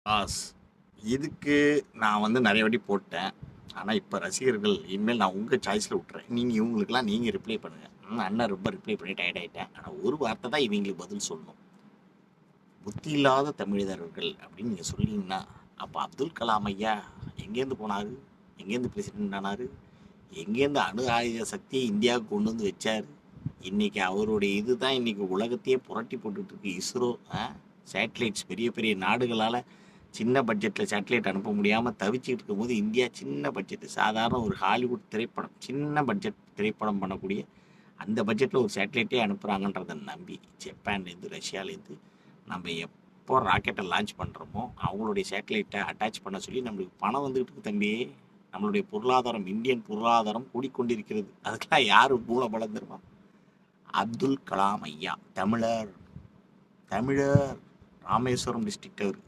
Pass இதுக்கு நான் வந்து நிறைய வாட்டி போட்டேன். ஆனால் இப்போ ரசிகர்கள் இனிமேல் நான் உங்கள் சாய்ஸில் விட்டுறேன். நீங்கள் இவங்களுக்கெல்லாம் நீங்கள் ரிப்ளை பண்ணுங்கள். அண்ணன் ரொம்ப ரிப்ளை பண்ணி டயர்ட் ஆகிட்டேன். ஆனால் ஒரு வார்த்தை தான் இவங்களுக்கு பதில் சொல்லணும். புத்தி இல்லாத தமிழர்கள் அப்படின்னு நீங்கள் சொன்னீங்கன்னா அப்போ அப்துல் கலாம் ஐயா எங்கேருந்து போனார்? எங்கேருந்து பிரசிடென்ட் ஆனார்? எங்கேருந்து அணு ஆயுத சக்தியை இந்தியாவுக்கு கொண்டு வந்து வச்சார்? இன்னைக்கு அவருடைய இதுதான் இன்னைக்கு உலகத்தையே புரட்டி போட்டுட்டு இருக்கு. இஸ்ரோ சேட்டலைட்ஸ் பெரிய பெரிய நாடுகளால் சின்ன பட்ஜெட்டில் சேட்டலைட் அனுப்ப முடியாமல் தவிச்சிட்டு இருக்கும்போது இந்தியா சின்ன பட்ஜெட்டு சாதாரண ஒரு ஹாலிவுட் திரைப்படம் சின்ன பட்ஜெட் திரைப்படம் பண்ணக்கூடிய அந்த பட்ஜெட்டில் ஒரு சேட்டலைட்டே அனுப்புகிறாங்கன்றதை நம்பி ஜப்பான்லேருந்து ரஷ்யாலேருந்து நம்ம எப்போ ராக்கெட்டை லான்ச் பண்ணுறோமோ அவங்களுடைய சேட்டலைட்டை அட்டாச் பண்ண சொல்லி நம்மளுக்கு பணம் வந்துக்கிட்டு இருக்கு தம்பி. நம்மளுடைய பொருளாதாரம் இந்தியன் பொருளாதாரம் கூடிக்கொண்டிருக்கிறது. அதுக்கெல்லாம் யார் மூலபலம் தருவா? அப்துல் கலாம் ஐயா தமிழர் தமிழர் ராமேஸ்வரம் டிஸ்ட்ரிக்ட் அவர்.